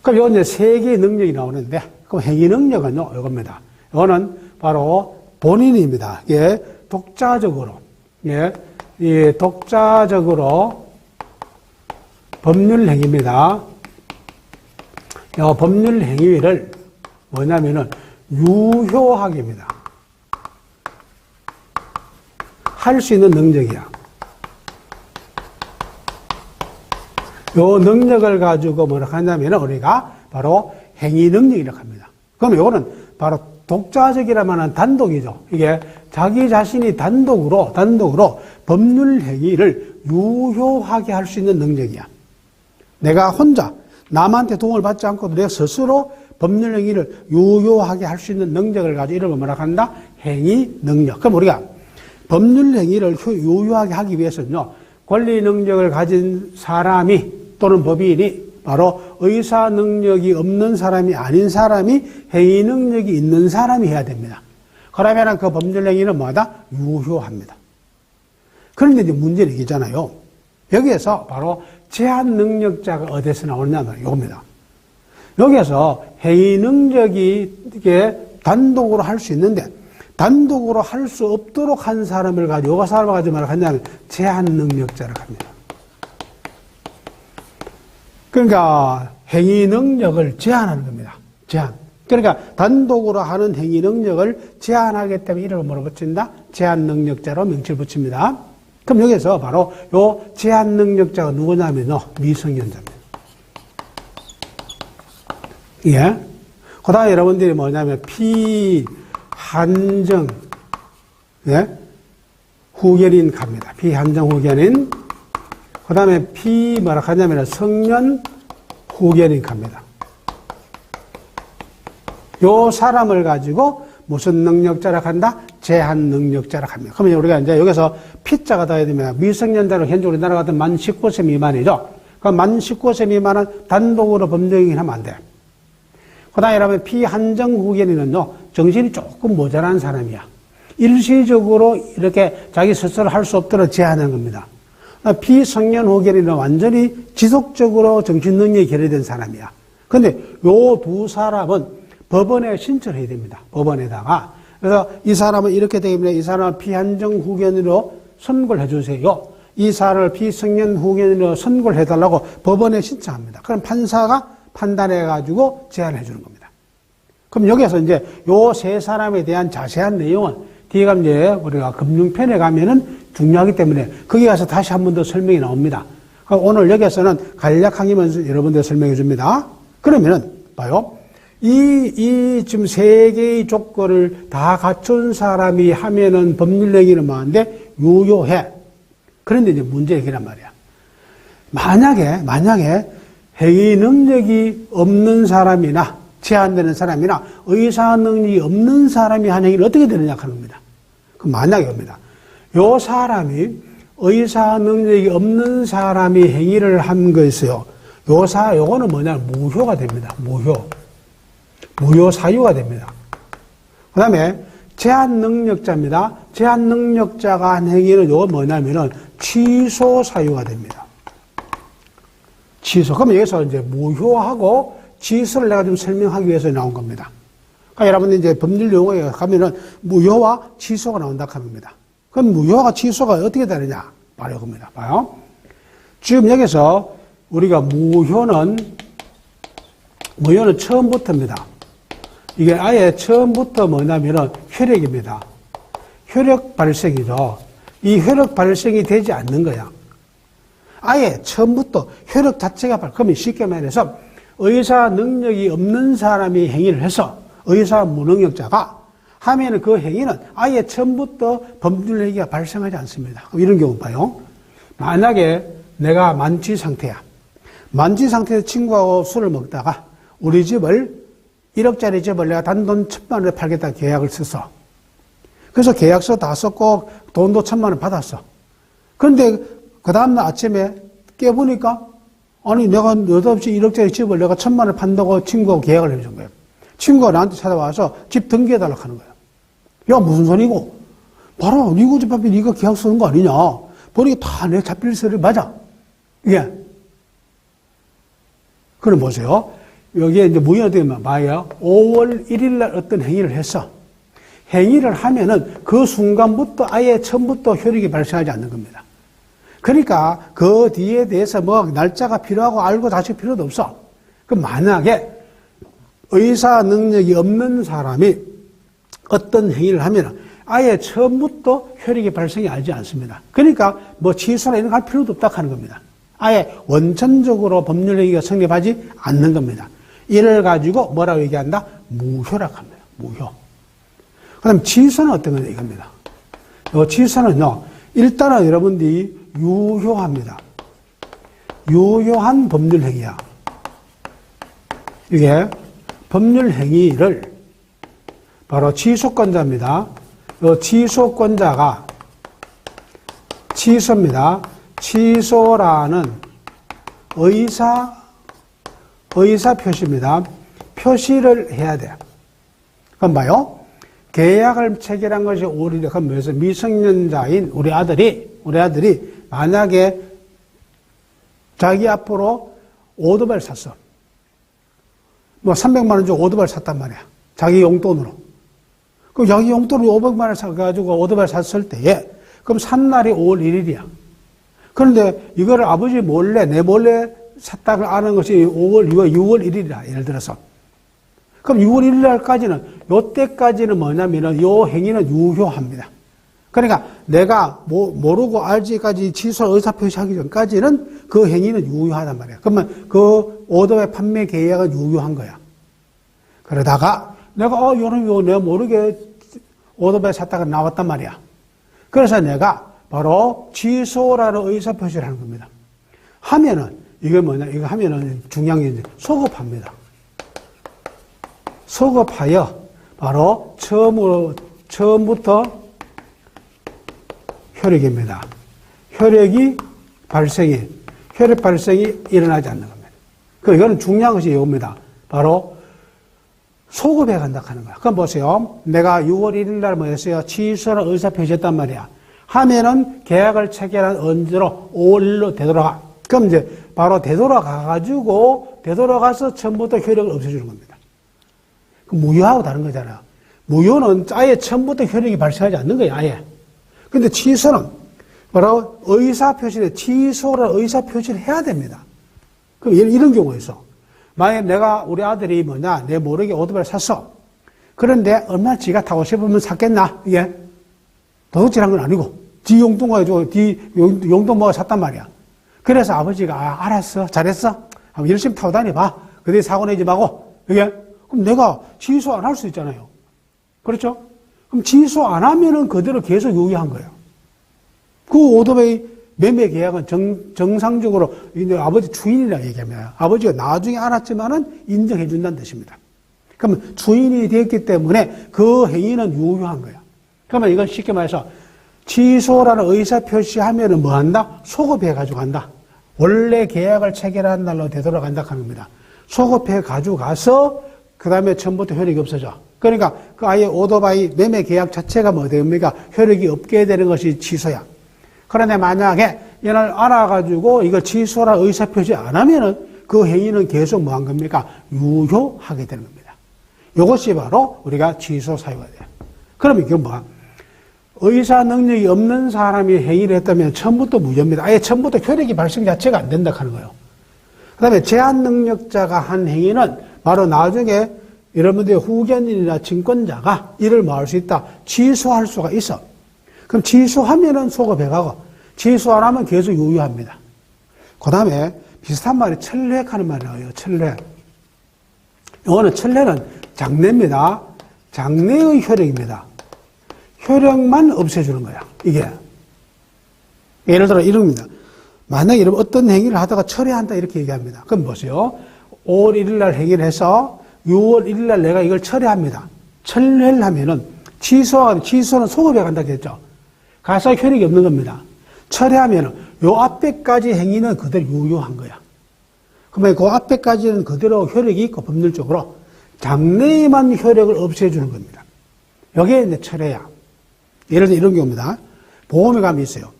그럼 요 이제 세 개의 능력이 나오는데, 그럼 행위 능력은요, 이겁니다. 이거는 바로 본인입니다. 예, 독자적으로, 예, 이 독자적으로 법률 행위입니다. 이 법률 행위를 뭐냐면은 유효하게입니다. 할 수 있는 능력이야. 요 능력을 가지고 뭐라 하냐면은 우리가 바로 행위 능력이라고 합니다. 그럼 요거는 바로 독자적이라면 단독이죠. 이게 자기 자신이 단독으로 법률 행위를 유효하게 할 수 있는 능력이야. 내가 혼자 남한테 도움을 받지 않고도 내가 스스로 법률 행위를 유효하게 할 수 있는 능력을 가지고 이름을 뭐라 한다? 행위 능력. 그럼 우리가 법률 행위를 유효하게 하기 위해서는요, 권리 능력을 가진 사람이 또는 법인이 바로 의사 능력이 없는 사람이 아닌 사람이 행위 능력이 있는 사람이 해야 됩니다. 그러면 그 법률 행위는 뭐다? 유효합니다. 그런데 이제 문제는 이게잖아요. 여기에서 바로 제한 능력자가 어디서 나오느냐면 이겁니다. 여기에서 행위 능력이 이게 단독으로 할 수 있는데 단독으로 할 수 없도록 한 사람을 가지고 요가 사람을 가지고 말을 하냐면 제한 능력자라고 합니다. 그러니까 행위 능력을 제한하는 겁니다. 제한. 그러니까 단독으로 하는 행위 능력을 제한하기 때문에 이름을 뭐로 붙인다? 제한 능력자로 명칭을 붙입니다. 그럼 여기서 바로 요 제한 능력자가 누구냐면요, 미성년자입니다. 예. 그 다음에 여러분들이 뭐냐면 피한정, 예, 후견인 갑니다. 피한정 후견인. 그 다음에 뭐라 하냐면 성년 후견인 갑니다. 요 사람을 가지고 무슨 능력자라고 한다? 제한 능력자라고 합니다. 그러면 우리가 이제 여기서 P자가 닿아야 됩니다. 미성년자로 현재 우리나라 같은 만 19세 미만이죠. 그럼 만 19세 미만은 단독으로 법령행위를 하면 안 돼요. 그 다음에 여러분, 피한정 후견인은요, 정신이 조금 모자란 사람이야. 일시적으로 이렇게 자기 스스로 할 수 없도록 제한하는 겁니다. 피성년 후견인은 완전히 지속적으로 정신 능력이 결여된 사람이야. 근데 요 두 사람은 법원에 신청을 해야 됩니다. 법원에다가. 그래서 이 사람은 이렇게 되면 이 사람은 피한정 후견인으로 선고를 해주세요. 이 사람을 피성년 후견인으로 선고를 해달라고 법원에 신청합니다. 그럼 판사가 판단해가지고 제한을 해주는 겁니다. 그럼 여기서 이제 요 세 사람에 대한 자세한 내용은 뒤에 가면 이제 우리가 금융편에 가면은 중요하기 때문에 거기 가서 다시 한 번 더 설명이 나옵니다. 오늘 여기에서는 간략하게만 여러분들 설명해 줍니다. 그러면은 봐요. 지금 세 개의 조건을 다 갖춘 사람이 하면은 법률행위는 뭐한데 유효해. 그런데 이제 문제가 이란 말이야. 만약에 행위 능력이 없는 사람이나 제한되는 사람이나 의사 능력이 없는 사람이 한 행위를 어떻게 되느냐 하는 겁니다. 그럼 만약에 옵니다. 요 사람이 의사 능력이 없는 사람이 행위를 한 거였어요. 요거는 뭐냐면 무효가 됩니다. 무효 사유가 됩니다. 그 다음에 제한 능력자입니다. 제한 능력자가 한 행위는 요거 뭐냐면은 취소 사유가 됩니다. 취소. 그럼 여기서 이제 무효하고 취소를 내가 좀 설명하기 위해서 나온 겁니다. 그러니까 여러분들 이제 법률 용어에 가면은 무효와 취소가 나온다 하는 겁니다. 그럼 무효와 취소가 어떻게 다르냐? 바로 이겁니다. 봐요. 지금 여기서 우리가 무효는 처음부터입니다. 이게 아예 처음부터 뭐냐면은 효력입니다. 효력 발생이죠. 이 효력 발생이 되지 않는 거야. 아예 처음부터 효력 자체가 그러면 쉽게 말해서 의사 능력이 없는 사람이 행위를 해서 의사 무능력자가 하면은 그 행위는 아예 처음부터 법률 행위가 발생하지 않습니다. 이런 경우 봐요. 만약에 내가 만취 상태야. 만취 상태에서 친구하고 술을 먹다가 우리 집을 1억짜리 집을 내가 단돈 1,000만 원에 팔겠다 계약을 썼어. 그래서 계약서 다 썼고 돈도 1,000만 원 받았어. 그런데 그 다음날 아침에 깨보니까 아니 내가 느닷없이 1억짜리 집을 내가 1,000만 원에 판다고 친구하고 계약을 해준 거예요. 친구가 나한테 찾아와서 집 등기해달라고 하는 거예요. 야 무슨 소리고? 봐라 니가 집앞에 니가 계약 쓰는 거 아니냐. 보니까 다 내 잡힐 소리 맞아. 이게. 그럼 보세요. 여기에 이제 무효가 되면 뭐예요? 5월 1일 날 어떤 행위를 했어. 행위를 하면은 그 순간부터 아예 처음부터 효력이 발생하지 않는 겁니다. 그러니까 그 뒤에 대해서 뭐 날짜가 필요하고 알고 다시 필요도 없어. 그럼 만약에 의사 능력이 없는 사람이 어떤 행위를 하면 아예 처음부터 효력이 발생이 하지 않습니다. 그러니까 뭐 취소나 이런 거 할 필요도 없다 하는 겁니다. 아예 원천적으로 법률 행위가 성립하지 않는 겁니다. 이를 가지고 뭐라고 얘기한다? 무효라고 합니다. 무효. 그 다음 취소는 어떤 거냐 이겁니다. 취소는요, 일단은 여러분들이 유효합니다. 유효한 법률 행위야. 이게 법률 행위를 바로 취소권자입니다. 이 취소권자가 취소입니다. 취소라는 의사 표시입니다. 표시를 해야 돼요. 그럼 봐요. 계약을 체결한 것이 5월이래. 그럼 뭐였어? 미성년자인 우리 아들이 만약에 자기 앞으로 오토바이를 샀어. 뭐 300만 원 주고 오토바이를 샀단 말이야. 자기 용돈으로. 그럼 자기 용돈으로 500만 원을 사가지고 오토바이를 샀을 때에 그럼 산 날이 5월 1일이야. 그런데 이거를 아버지 몰래, 내 몰래 샀다고 아는 것이 6월 1일이라, 예를 들어서. 그럼 6월 1일 날까지는, 요때까지는 뭐냐면은, 요 행위는 유효합니다. 그러니까 내가 모르고 알지까지 취소 의사표시하기 전까지는 그 행위는 유효하단 말이야. 그러면 그 오토바이 판매 계약은 유효한 거야. 그러다가 내가, 내가 모르게 오토바이 샀다가 나왔단 말이야. 그래서 내가 바로 취소라는 의사표시를 하는 겁니다. 하면은, 이게 뭐냐, 이거 하면은 중요한 게 이제 소급합니다. 소급하여 바로 처음부터 효력입니다. 효력 발생이 일어나지 않는 겁니다. 이거는 중요한 것이 이겁니다. 바로 소급해 간다 하는 거야. 그럼 보세요. 내가 6월 1일 날 뭐였어요? 취소를 의사표시했단 말이야. 하면은 계약을 체결한 언제로 5월 1일로 되돌아가. 그럼 이제 바로 되돌아가서 처음부터 효력을 없애주는 겁니다. 무효하고 다른 거잖아요. 무효는 아예 처음부터 효력이 발생하지 않는 거예요, 아예. 근데 취소는 바로 의사표시를, 취소를 의사표시를 해야 됩니다. 그럼 이런 경우가 있어. 만약에 우리 아들이 내 모르게 오토바이를 샀어. 그런데 얼마나 지가 타고 싶으면 샀겠나? 이게 도둑질한 건 아니고, 지 용돈 가지고, 용돈 모아 샀단 말이야. 그래서 아버지가, 알았어. 잘했어. 한번 열심히 타고 다녀봐. 그때 사고 내지 말고. 이게? 그럼 내가 취소 안 할 수 있잖아요. 그렇죠? 그럼 취소 안 하면은 그대로 계속 유효한 거예요. 그 오토바이 매매 계약은 정상적으로, 아버지 주인이라고 얘기합니다. 아버지가 나중에 알았지만은 인정해준다는 뜻입니다. 그러면 주인이 되었기 때문에 그 행위는 유효한 거예요. 그러면 이건 쉽게 말해서 취소라는 의사표시하면은 뭐 한다? 소급해가지고 간다. 원래 계약을 체결한 날로 되돌아간다 하는 겁니다. 소급해가지고 가서 그 다음에 처음부터 효력이 없어져. 그러니까 그 아예 오토바이 매매 계약 자체가 뭐 됩니까? 효력이 없게 되는 것이 취소야. 그런데 만약에 이걸 알아가지고 이걸 취소라 의사표시 안 하면은 그 행위는 계속 뭐 한 겁니까? 유효하게 되는 겁니다. 이것이 바로 우리가 취소 사유가 돼요. 그러면 이게 뭐야? 의사 능력이 없는 사람이 행위를 했다면 처음부터 무효입니다. 아예 처음부터 효력이 발생 자체가 안 된다 하는 거예요. 그 다음에 제한 능력자가 한 행위는 바로 나중에 여러분들의 후견인이나 증권자가 이를 뭐 할 수 있다? 취소할 수가 있어. 그럼 취소하면은 소급해가고 취소 안 하면 계속 유효합니다. 그 다음에 비슷한 말이 철례 하는 말이 나와요. 철례. 이거는 철례는 장례입니다. 장례의 효력입니다. 효력만 없애주는 거야. 이게. 예를 들어 이럽니다. 만약에 여러분 어떤 행위를 하다가 철회한다 이렇게 얘기합니다. 그럼 보세요. 5월 1일 날 행위를 해서 6월 1일 날 내가 이걸 철회합니다. 철회를 하면은 취소는 소급해 간다고 했죠. 가사 효력이 없는 겁니다. 철회하면은 요 앞에까지 행위는 그대로 유효한 거야. 그러면 그 앞에까지는 그대로 효력이 있고 법률적으로 장래에만 효력을 없애주는 겁니다. 여기에 이제 철회야. 예를 들어 이런 경우입니다. 보험에 가면 있어요.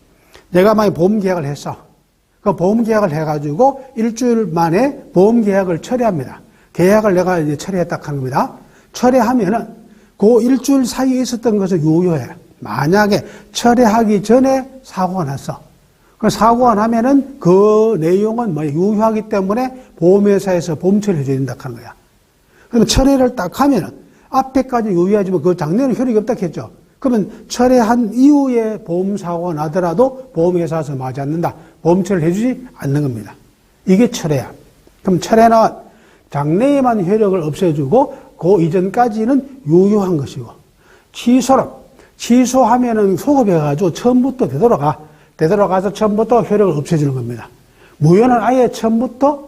내가 만약 보험 계약을 했어. 그 보험 계약을 해가지고 일주일 만에 보험 계약을 철회합니다. 계약을 내가 이제 철회했다 하는 겁니다. 철회하면은 그 일주일 사이에 있었던 것을 유효해. 만약에 철회하기 전에 사고가 났어. 그 사고가 나면은 그 내용은 뭐 유효하기 때문에 보험회사에서 보험 처리해줘야 된다 하는 거야. 그러면 철회를 딱 하면은 앞에까지 유효하지만 그 장래는 효력이 없다 했죠. 그러면 철회한 이후에 보험사고가 나더라도 보험회사에서 맞지 않는다. 보험 처리를 해주지 않는 겁니다. 이게 철회야. 그럼 철회는 장래에만 효력을 없애주고 그 이전까지는 유효한 것이고, 취소하면은 소급해가지고 처음부터 되돌아가서 처음부터 효력을 없애주는 겁니다. 무효는 아예 처음부터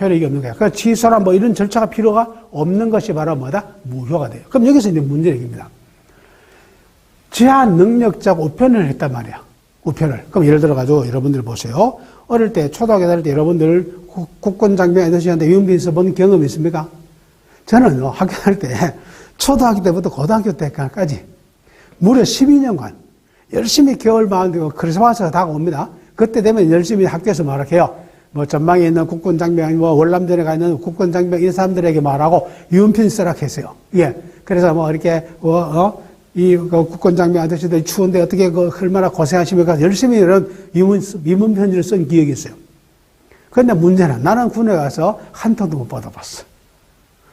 효력이 없는 거야. 그러니까 취소나 뭐 이런 절차가 필요가 없는 것이 바로 뭐다? 무효가 돼요. 그럼 여기서 이제 문제 얘기입니다. 제한 능력자가 우편을 했단 말이야. 우편을. 그럼 예를 들어가지고 여러분들 보세요. 어릴 때, 초등학교 다닐 때 여러분들 국권장병 아저씨한테 유흥빈 써본 경험이 있습니까? 저는 학교 다닐 때, 초등학교 때부터 고등학교 때까지 무려 12년간 열심히 겨울방학 크리스마스가 다가옵니다. 그때 되면 열심히 학교에서 말할게요. 뭐 전망에 있는 국권장병, 뭐 월남전에 가 있는 국권장병 이 사람들에게 말하고 유흥빈 쓰라 했어요. 예. 그래서 뭐 이렇게 국권장병 아저씨들 추운데 어떻게 얼마나 고생하십니까? 열심히 이런 위문 편지를 쓴 기억이 있어요. 그런데 문제는 나는 군에 가서 한 통도 못 받아봤어.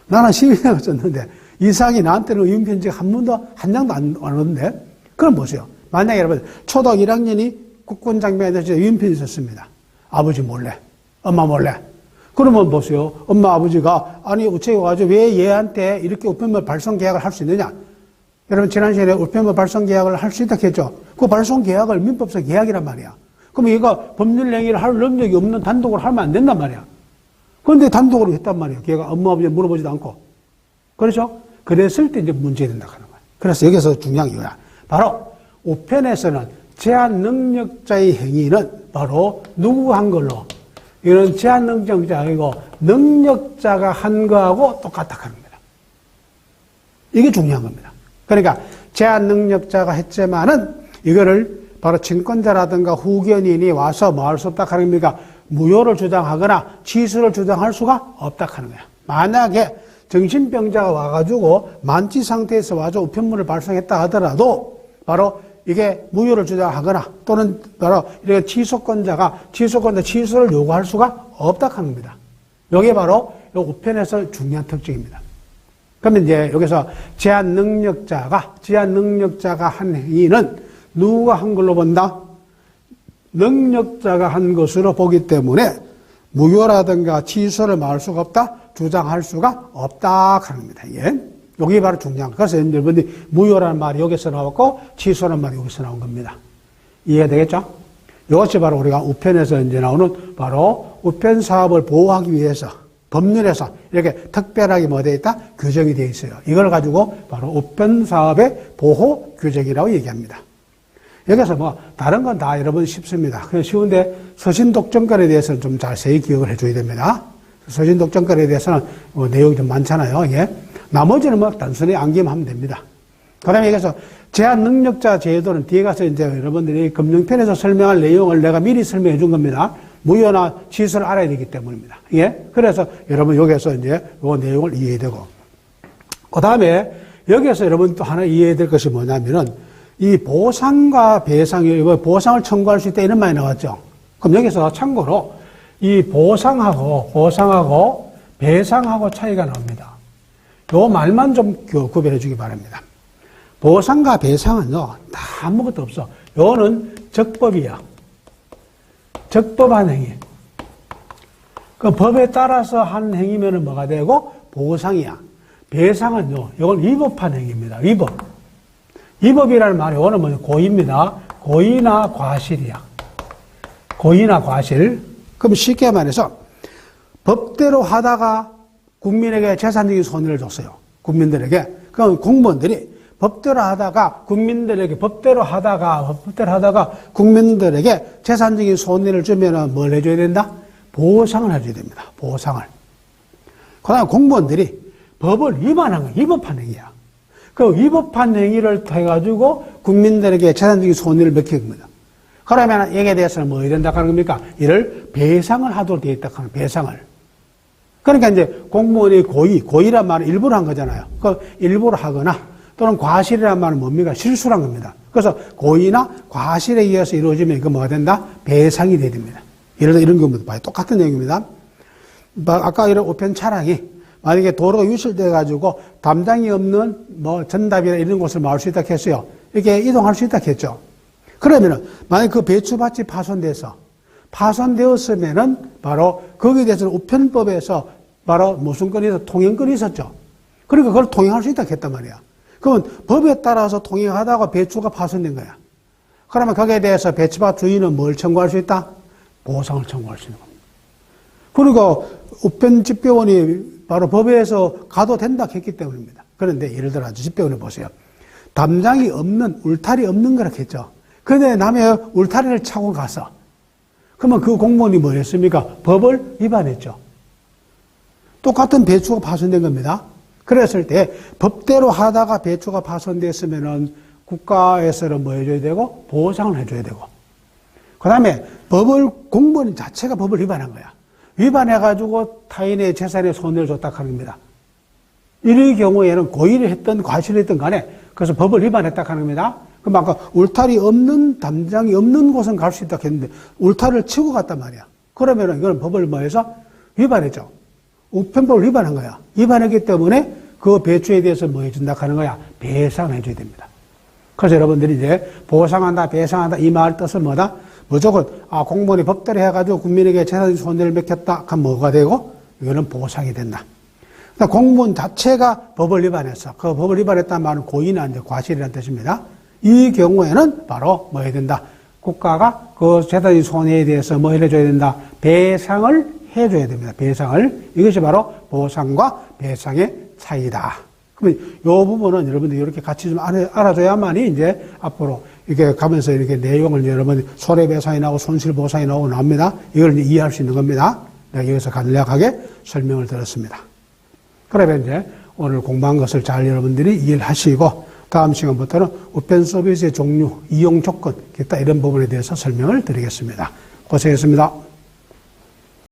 나는 12년을 썼는데 이상이 나한테는 위문 편지가 한 장도 안 오는데. 그럼 보세요. 만약에 여러분 초등학교 1학년이 국권장병 아저씨 위문 편지 썼습니다. 아버지 몰래, 엄마 몰래. 그러면 보세요. 엄마 아버지가 아니 우체국 가지고 왜 얘한테 이렇게 우편물 발송 계약을 할 수 있느냐? 여러분 지난 시간에 우편물 발송 계약을 할 수 있다 했죠. 그 발송 계약을 민법상 계약이란 말이야. 그럼 얘가 법률 행위를 할 능력이 없는 단독으로 하면 안 된단 말이야. 그런데 단독으로 했단 말이야. 걔가 엄마 아버지 물어보지도 않고. 그렇죠? 그랬을 때 이제 문제가 된다 하는 거야. 그래서 여기서 중요한 게 뭐야? 바로 우편에서는 제한 능력자의 행위는 바로 누구 한 걸로 이런 제한 능력자가 아니고 능력자가 한 거하고 똑같다 하는 겁니다. 이게 중요한 겁니다. 그러니까 제한 능력자가 했지만은 이거를 바로 친권자라든가 후견인이 와서 뭐 할 수 없다 하는 겁니까? 무효를 주장하거나 취소를 주장할 수가 없다 하는 거야. 만약에 정신병자가 와가지고 만취 상태에서 와서 우편물을 발송했다 하더라도 바로 이게 무효를 주장하거나 또는 바로 이렇게 취소권자 취소를 요구할 수가 없다 하는 겁니다. 이게 바로 우편에서 중요한 특징입니다. 그러면 이제 여기서 제한 능력자가 한 행위는 누가 한 걸로 본다? 능력자가 한 것으로 보기 때문에 무효라든가 취소를 말할 수가 없다, 주장할 수가 없다 하는 겁니다. 예. 여기 바로 중요한 거. 그래서 여러분들이 무효라는 말이 여기서 나왔고 취소라는 말이 여기서 나온 겁니다. 이해가 되겠죠? 이것이 바로 우리가 우편에서 이제 나오는 바로 우편 사업을 보호하기 위해서 법률에서 이렇게 특별하게 뭐 되어 있다? 규정이 되어 있어요. 이걸 가지고 바로 우편 사업의 보호 규정이라고 얘기합니다. 여기서 뭐 다른 건 다 여러분 쉽습니다. 그냥 쉬운데 서신독점권에 대해서는 좀 자세히 기억을 해줘야 됩니다. 서신독점권에 대해서는 뭐 내용이 좀 많잖아요. 예. 나머지는 뭐 단순히 암기하면 됩니다. 그 다음에 여기서 제한 능력자 제도는 뒤에 가서 이제 여러분들이 금융편에서 설명할 내용을 내가 미리 설명해 준 겁니다. 무효나 취소를 알아야 되기 때문입니다. 예. 그래서 여러분 여기서 이제 요 내용을 이해해야 되고. 그 다음에 여기서 여러분 또 하나 이해해야 될 것이 뭐냐면은 이 보상과 배상이, 보상을 청구할 수 있다 이런 말이 나왔죠. 그럼 여기서 참고로 이 보상하고 배상하고 차이가 나옵니다. 요 말만 좀 구별해 주기 바랍니다. 보상과 배상은요, 다 아무것도 없어. 요거는 적법이야. 적법한 행위. 그 법에 따라서 한 행위면은 뭐가 되고, 보상이야. 배상은요, 요건 위법한 행위입니다. 위법. 위법이라는 말이 요거는 뭐냐, 고의입니다. 고의나 과실이야. 고의나 과실. 그럼 쉽게 말해서 법대로 하다가 국민에게 재산적인 손해를 줬어요. 국민들에게. 그럼 공무원들이 법대로 하다가 국민들에게 재산적인 손해를 주면은 뭘 해줘야 된다? 보상을 해줘야 됩니다. 보상을. 그 다음에 공무원들이 법을 위반한 거야. 위법한 행위야. 그 위법한 행위를 해가지고 국민들에게 재산적인 손해를 맡긴 겁니다. 그러면 여기에 대해서는 뭐 해야 된다 하는 겁니까? 이를 배상을 하도록 되어 있다 하는 배상을. 그러니까 이제 공무원이 고의란 말은 일부러 한 거잖아요. 그 일부러 하거나 또는 과실이란 말은 뭡니까? 실수란 겁니다. 그래서 고의나 과실에 의해서 이루어지면 이거 뭐가 된다? 배상이 돼야 됩니다. 예를 들어 이런 경우도 봐요. 똑같은 내용입니다. 아까 이런 우편 차량이 만약에 도로가 유실돼가지고 담장이 없는 뭐 전답이나 이런 곳을 막을 수 있다 했어요. 이렇게 이동할 수 있다 했죠. 그러면은 만약 그 배추밭이 파손되었으면은 바로 거기에 대해서는 우편법에서 바로 무슨 건이 있어? 통행권이 있었죠. 그러니까 그걸 통행할 수 있다 했단 말이야. 그러면 법에 따라서 통행하다가 배추가 파손된 거야. 그러면 거기에 대해서 배추밭 주인은 뭘 청구할 수 있다? 보상을 청구할 수 있는 겁니다. 그리고 우편집배원이 바로 법에서 가도 된다 했기 때문입니다. 그런데 예를 들어 집배원을 보세요. 담장이 없는, 울타리 없는 거라 했죠. 그런데 남의 울타리를 차고 갔어. 그러면 그 공무원이 뭐 했습니까? 법을 위반했죠. 똑같은 배추가 파손된 겁니다. 그랬을 때 법대로 하다가 배추가 파손됐으면은 국가에서는 뭐 해줘야 되고 보상을 해줘야 되고 그 다음에 공무원 자체가 법을 위반한 거야. 위반해가지고 타인의 재산에 손해를 줬다 하는 겁니다. 이런 경우에는 고의를 했든 과실을 했든 간에 그래서 법을 위반했다 하는 겁니다. 그럼 아까 울타리 없는 담장이 없는 곳은 갈 수 있다 했는데 울타리를 치고 갔단 말이야. 그러면은 이건 법을 뭐해서 위반했죠. 우편법을 위반한 거야. 위반했기 때문에 그 배추에 대해서 뭐 해준다 하는 거야? 배상해줘야 됩니다. 그래서 여러분들이 이제 보상한다, 배상한다 이 말 뜻은 뭐다? 무조건 공무원이 법대로 해가지고 국민에게 재산적인 손해를 맡겼다 하면 뭐가 되고 이거는 보상이 된다. 그러니까 공무원 자체가 법을 위반했어. 그 법을 위반했다는 말은 고의나 이제 과실이라는 뜻입니다. 이 경우에는 바로 뭐 해야 된다? 국가가 그 재산적인 손해에 대해서 뭐 해줘야 된다? 배상을 해줘야 됩니다. 배상을. 이것이 바로 보상과 배상의 차이다. 그러면 이 부분은 여러분들이 이렇게 같이 좀 알아줘야만이 이제 앞으로 이렇게 가면서 이렇게 내용을 여러분 손해배상이 나오고 손실보상이 나오고 나옵니다. 이걸 이제 이해할 수 있는 겁니다. 내가 여기서 간략하게 설명을 드렸습니다. 그러면 이제 오늘 공부한 것을 잘 여러분들이 이해를 하시고 다음 시간부터는 우편 서비스의 종류, 이용 조건, 기타 이런 부분에 대해서 설명을 드리겠습니다. 고생했습니다.